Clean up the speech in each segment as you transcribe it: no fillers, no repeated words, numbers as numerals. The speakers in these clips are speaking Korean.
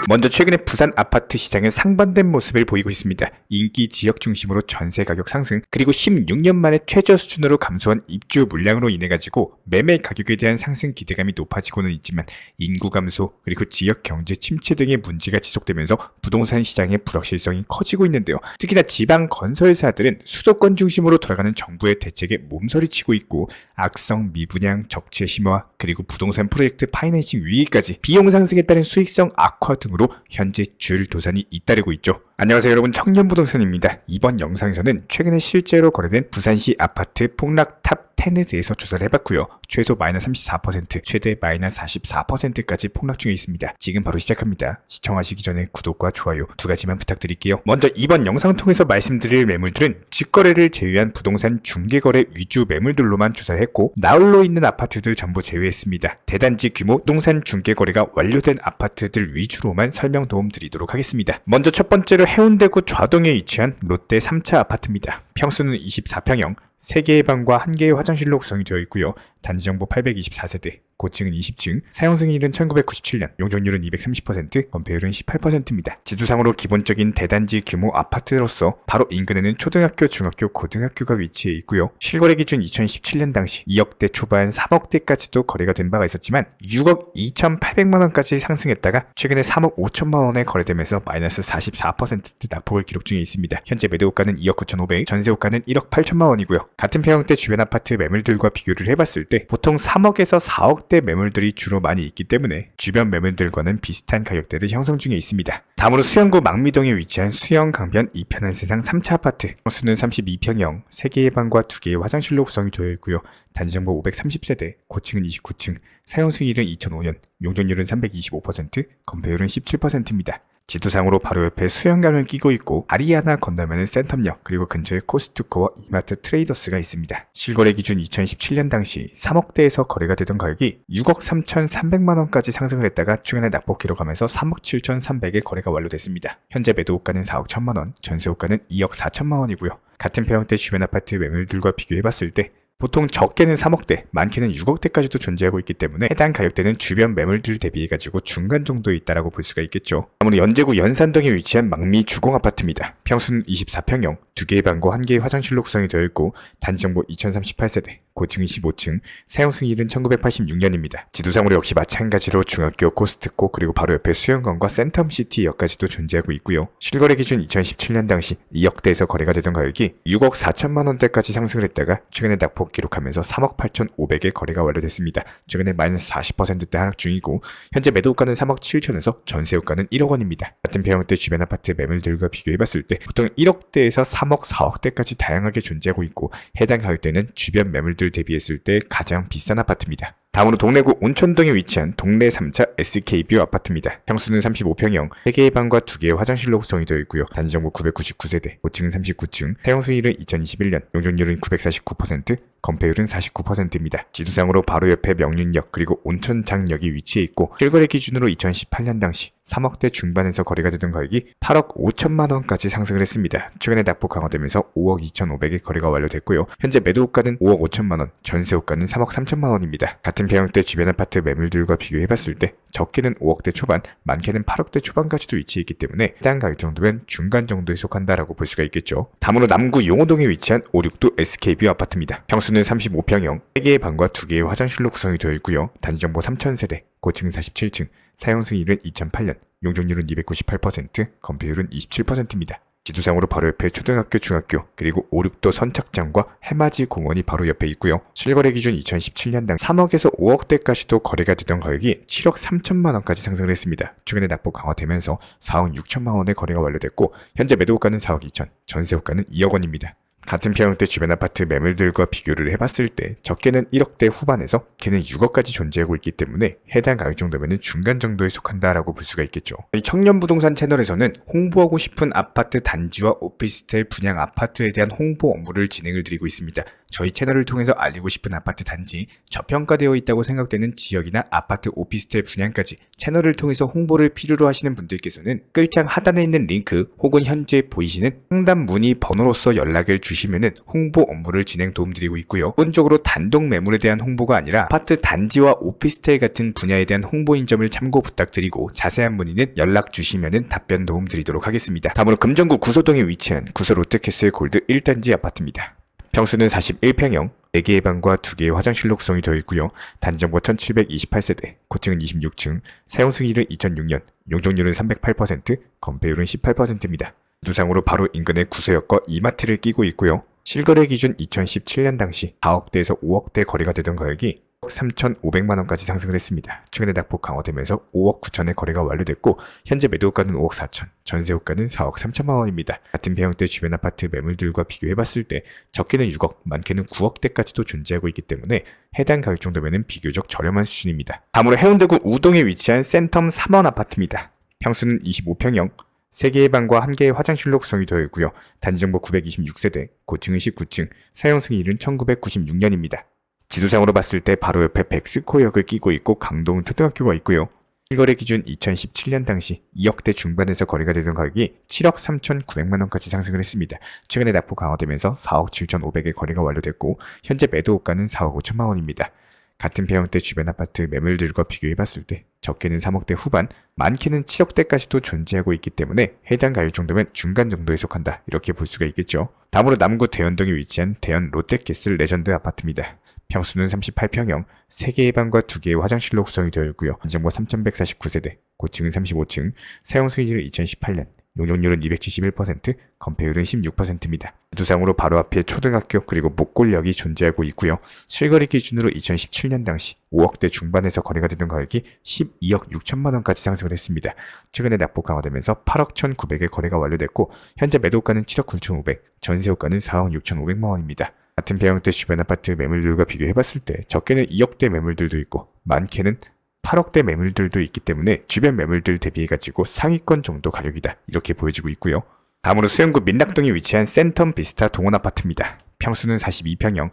먼저 최근에 부산 아파트 시장은 상반된 모습을 보이고 있습니다. 인기 지역 중심으로 전세 가격 상승, 그리고 16년 만에 최저 수준으로 감소한 입주 물량으로 인해 가지고 매매 가격에 대한 상승 기대감이 높아지고는 있지만 인구 감소, 그리고 지역 경제 침체 등의 문제가 지속되면서 부동산 시장의 불확실성이 커지고 있는데요. 특히나 지방 건설사들은 수도권 중심으로 돌아가는 정부의 대책에 몸서리치고 있고, 악성 미분양, 적재 심화, 그리고 부동산 프로젝트 파이낸싱 위기까지 비용 상승에 따른 수익성 악화 등으로 현재 줄도산이 잇따르고 있죠. 안녕하세요 여러분, 청년부동산입니다. 이번 영상에서는 최근에 실제로 거래된 부산시 아파트 폭락 탑 10에 대해서 조사를 해봤고요. 최소 마이너스 34%, 최대 마이너스 44%까지 폭락 중에 있습니다. 지금 바로 시작합니다. 시청하시기 전에 구독과 좋아요 두 가지만 부탁드릴게요. 먼저 이번 영상 통해서 말씀드릴 매물들은 직거래를 제외한 부동산 중개거래 위주 매물들로만 조사를 했고, 나홀로 있는 아파트들 전부 제외했습니다. 대단지 규모 부동산 중개거래가 완료된 아파트들 위주로만 설명 도움 드리도록 하겠습니다. 먼저 첫 번째로 해운대구 좌동에 위치한 롯데 3차 아파트입니다. 평수는 24평형, 3개의 방과 1개의 화장실로 구성이 되어 있고요. 단지정보 824세대, 고층은 20층, 사용승인은 1997년, 용적률은 230%, 건폐율은 18%입니다. 지도상으로 기본적인 대단지 규모 아파트로서 바로 인근에는 초등학교, 중학교, 고등학교가 위치해 있고요. 실거래 기준 2017년 당시 2억대 초반 3억대까지도 거래가 된 바가 있었지만 6억 2,800만원까지 상승했다가 최근에 3억 5천만원에 거래되면서 마이너스 44% 낙폭을 기록 중에 있습니다. 현재 매도가는 2억 9,500, 전세호가는 1억 8천만원이고요. 같은 평형대 주변 아파트 매물들과 비교를 해봤을 때 보통 3억에서 4억대 매물들이 주로 많이 있기 때문에 주변 매물들과는 비슷한 가격대를 형성 중에 있습니다. 다음으로 수영구 망미동에 위치한 수영 강변 이편한 세상 3차 아파트, 수는 32평형, 3개의 방과 2개의 화장실로 구성이 되어 있고요. 단지정보 530세대, 고층은 29층, 사용승일은 2005년, 용적률은 325%, 건폐율은 17%입니다. 지도상으로 바로 옆에 수영장을 끼고 있고 다리 하나 건너면 센텀역, 그리고 근처에 코스트코와 이마트 트레이더스가 있습니다. 실거래 기준 2017년 당시 3억대에서 거래가 되던 가격이 6억 3,300만원까지 상승을 했다가 최근에 낙폭 기록하면서 3억 7,300에 거래가 완료됐습니다. 현재 매도호가는 4억 1천만원, 전세호가는 2억 4천만원이고요. 같은 평형대 주변 아파트 매물들과 비교해봤을 때 보통 적게는 3억대, 많게는 6억대까지도 존재하고 있기 때문에 해당 가격대는 주변 매물들 대비해가지고 중간 정도에 있다라고 볼 수가 있겠죠. 다음으로 연제구 연산동에 위치한 망미 주공 아파트입니다. 평수는 24평형, 2개의 방과 1개의 화장실로 구성이 되어 있고 단지정보 2038세대, 고층 25층, 사용승일은 1986년입니다. 지도상으로 역시 마찬가지로 중학교, 코스트코, 그리고 바로 옆에 수영관과 센텀시티역까지도 존재하고 있고요. 실거래 기준 2017년 당시 2억대에서 거래가 되던 가격이 6억 4천만원대까지 상승을 했다가 최근에 낙폭 기록하면서 3억 8,500에 거래가 완료됐습니다. 최근에 마이너스 40%대 하락 중이고 현재 매도가는 3억 7천에서 전세호가는 1억 원입니다. 같은 평형대 주변 아파트 매물들과 비교해봤을 때 보통 1억대에서 3억, 4억대까지 다양하게 존재하고 있고 해당 가격대는 주변 매물들 대비했을 때 가장 비싼 아파트입니다. 다음으로 동래구 온천동에 위치한 동래 3차 SK뷰 아파트입니다. 평수는 35평형, 3개의 방과 2개의 화장실로 구성이 되어 있고요. 단지정보 999세대, 고층은 39층, 사용승일은 2021년, 용적률은 949%, 건폐율은 49%입니다. 지도상으로 바로 옆에 명륜역, 그리고 온천장역이 위치해 있고 실거래 기준으로 2018년 당시 3억대 중반에서 거래가 되던 가격이 8억 5천만원까지 상승을 했습니다. 최근에 낙폭 강화되면서 5억 2,500에 거래가 완료됐고요. 현재 매도호가는 5억 5천만원, 전세호가는 3억 3천만원입니다. 같은 평형대 주변 아파트 매물들과 비교해봤을 때 적게는 5억대 초반, 많게는 8억대 초반까지도 위치해 있기 때문에 해당 가격 정도면 중간 정도에 속한다라고 볼 수가 있겠죠. 다음으로 남구 용호동에 위치한 56도 SK뷰 아파트입니다. 평수는 35평형, 3개의 방과 2개의 화장실로 구성이 되어 있고요. 단지정보 3000세대, 고층은 47층, 사용승일은 2008년, 용적률은 298%, 건폐율은 27%입니다. 지도상으로 바로 옆에 초등학교, 중학교, 그리고 5, 6도 선착장과 해맞이 공원이 바로 옆에 있고요. 실거래 기준 2017년당 3억에서 5억대까지도 거래가 되던 가격이 7억 3천만원까지 상승을 했습니다. 최근에 낙폭 강화되면서 4억 6천만원에 거래가 완료됐고 현재 매도호가는 4억 2천, 전세호가는 2억 원입니다. 같은 평형대 주변 아파트 매물들과 비교를 해봤을 때 적게는 1억대 후반에서 걔는 6억까지 존재하고 있기 때문에 해당 가격 정도면 중간 정도에 속한다라고 볼 수가 있겠죠. 이 청년부동산 채널에서는 홍보하고 싶은 아파트 단지와 오피스텔 분양 아파트에 대한 홍보 업무를 진행을 드리고 있습니다. 저희 채널을 통해서 알리고 싶은 아파트 단지, 저평가되어 있다고 생각되는 지역이나 아파트 오피스텔 분양까지 채널을 통해서 홍보를 필요로 하시는 분들께서는 끌장 하단에 있는 링크 혹은 현재 보이시는 상담 문의 번호로서 연락을 주시면은 홍보 업무를 진행 도움드리고 있고요. 기본적으로 단독 매물에 대한 홍보가 아니라 아파트 단지와 오피스텔 같은 분야에 대한 홍보인 점을 참고 부탁드리고 자세한 문의는 연락 주시면은 답변 도움드리도록 하겠습니다. 다음으로 금정구 구소동에 위치한 구소 롯데캐슬 골드 1단지 아파트입니다. 평수는 41평형, 4개의 방과 2개의 화장실로 구성이 되어 있고요. 단지정보 1728세대, 고층은 26층, 사용 승일은 2006년, 용적률은 308%, 건폐율은 18%입니다. 두상으로 바로 인근에 구소역과 이마트를 끼고 있고요. 실거래 기준 2017년 당시 4억대에서 5억대 거래가 되던 가격이 3,500만원까지 상승을 했습니다. 최근에 낙폭 강화되면서 5억 9천에 거래가 완료됐고 현재 매도가는 5억 4천, 전세호가는 4억 3천만원입니다. 같은 배형대 주변 아파트 매물들과 비교해봤을 때 적게는 6억, 많게는 9억대까지도 존재하고 있기 때문에 해당 가격 정도면 비교적 저렴한 수준입니다. 다음으로 해운대구 우동에 위치한 센텀 3원 아파트입니다. 평수는 25평형, 3개의 방과 1개의 화장실로 구성이 되어 있고요. 단지정보 926세대, 고층은 19층, 사용 승일은 1996년입니다. 지도상으로 봤을 때 바로 옆에 백스코역을 끼고 있고 강동 초등학교가 있고요. 실거래 기준 2017년 당시 2억대 중반에서 거래가 되던 가격이 7억 3,900만원까지 상승을 했습니다. 최근에 낙폭 강화되면서 4억 7,500에 거래가 완료됐고 현재 매도가는 4억 5천만원입니다. 같은 배형대 주변 아파트 매물들과 비교해봤을 때 적게는 3억대 후반, 많게는 7억대까지도 존재하고 있기 때문에 해당 가격 정도면 중간 정도에 속한다 이렇게 볼 수가 있겠죠. 다음으로 남구 대연동에 위치한 대연 롯데캐슬 레전드 아파트입니다. 평수는 38평형, 3개의 방과 2개의 화장실로 구성이 되어 있고요. 단지정보 3149세대, 고층은 35층, 사용 승인은 2018년, 용적률은 271%, 건폐율은 16%입니다. 두상으로 바로 앞에 초등학교 그리고 목골역이 존재하고 있고요. 실거래 기준으로 2017년 당시 5억대 중반에서 거래가 되던 가격이 12억 6천만원까지 상승을 했습니다. 최근에 낙폭 강화되면서 8억 1,900에 거래가 완료됐고 현재 매도가는 7억 9,500, 전세호가는 4억 6,500만원입니다. 같은 배형대 주변 아파트 매물들과 비교해봤을 때 적게는 2억대 매물들도 있고 많게는 8억대 매물들도 있기 때문에 주변 매물들 대비해가지고 상위권 정도 가격이다 이렇게 보여지고 있고요. 다음으로 수영구 민락동에 위치한 센텀 비스타 동원 아파트입니다. 평수는 42평형,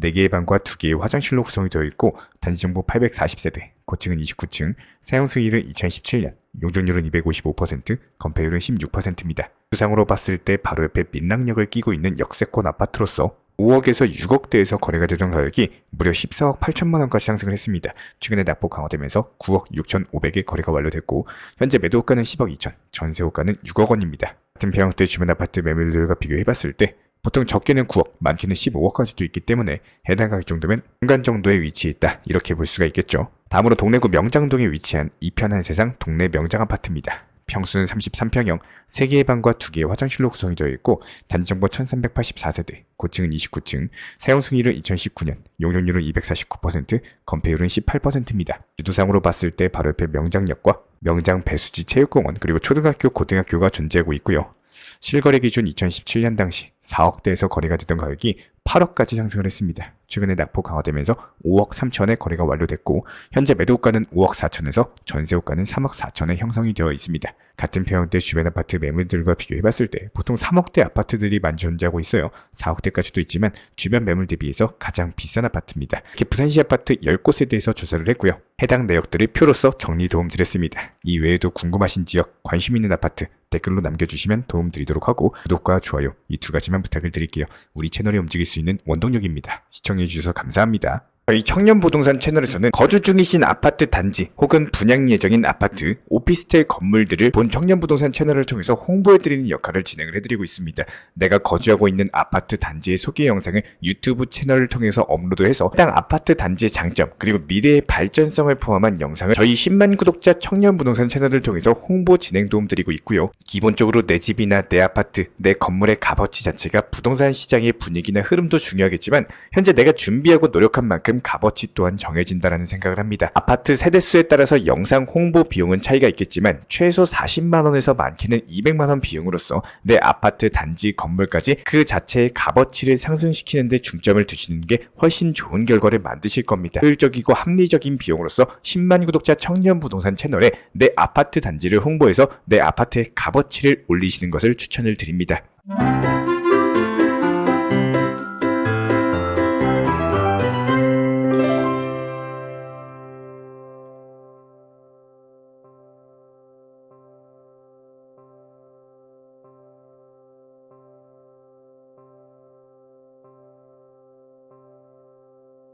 4개의 방과 2개의 화장실로 구성이 되어 있고 단지정보 840세대, 고층은 29층, 사용 승일은 2017년, 용적률은 255%, 건폐율은 16%입니다. 수상으로 봤을 때 바로 옆에 민락역을 끼고 있는 역세권 아파트로서 5억에서 6억대에서 거래가 되던 가격이 무려 14억 8천만원까지 상승을 했습니다. 최근에 낙폭 강화되면서 9억 6,500에 거래가 완료됐고 현재 매도가는 10억 2천, 전세호가는 6억 원입니다. 같은 배형대 주변 아파트 매물들과 비교해봤을 때 보통 적게는 9억, 많게는 15억까지도 있기 때문에 해당 가격 정도면 중간 정도에 위치해 있다 이렇게 볼 수가 있겠죠. 다음으로 동래구 명장동에 위치한 이편한 세상 동래 명장 아파트입니다. 평수는 33평형, 3개의 방과 2개의 화장실로 구성이 되어 있고 단지정보 1384세대, 고층은 29층, 사용 승일은 2019년, 용적률은 249%, 건폐율은 18%입니다. 지도상으로 봤을 때 바로 옆에 명장역과 명장 배수지 체육공원 그리고 초등학교, 고등학교가 존재하고 있고요. 실거래 기준 2017년 당시 4억대에서 거래가 되던 가격이 8억까지 상승을 했습니다. 최근에 낙폭 강화되면서 5억 3천에 거래가 완료됐고 현재 매도가는 5억 4천에서 전세호가는 3억 4천에 형성이 되어 있습니다. 같은 평형대 주변 아파트 매물들과 비교해봤을 때 보통 3억대 아파트들이 많이 존재하고 있어요. 4억대까지도 있지만 주변 매물 대비해서 가장 비싼 아파트입니다. 이렇게 부산시 아파트 10곳에 대해서 조사를 했고요. 해당 내역들을 표로서 정리 도움드렸습니다. 이 외에도 궁금하신 지역, 관심 있는 아파트 댓글로 남겨주시면 도움드리도록 하고 구독과 좋아요 이 2가지만 부탁을 드릴게요. 우리 채널이 움직일 수 있는 원동력입니다. 시청해주셔서 감사합니다. 저희 청년부동산 채널에서는 거주 중이신 아파트 단지 혹은 분양 예정인 아파트, 오피스텔 건물들을 본 청년부동산 채널을 통해서 홍보해드리는 역할을 진행을 해드리고 있습니다. 내가 거주하고 있는 아파트 단지의 소개 영상을 유튜브 채널을 통해서 업로드해서 해당 아파트 단지의 장점 그리고 미래의 발전성을 포함한 영상을 저희 10만 구독자 청년부동산 채널을 통해서 홍보 진행 도움드리고 있고요. 기본적으로 내 집이나 내 아파트, 내 건물의 값어치 자체가 부동산 시장의 분위기나 흐름도 중요하겠지만 현재 내가 준비하고 노력한 만큼 값어치 또한 정해진다라는 생각을 합니다. 아파트 세대수에 따라서 영상 홍보 비용은 차이가 있겠지만 최소 40만원에서 많게는 200만원 비용으로서 내 아파트 단지 건물까지 그 자체의 값어치를 상승시키는 데 중점을 두시는 게 훨씬 좋은 결과를 만드실 겁니다. 효율적이고 합리적인 비용으로서 10만 구독자 청년부동산 채널에 내 아파트 단지를 홍보해서 내 아파트의 값어치를 올리시는 것을 추천을 드립니다.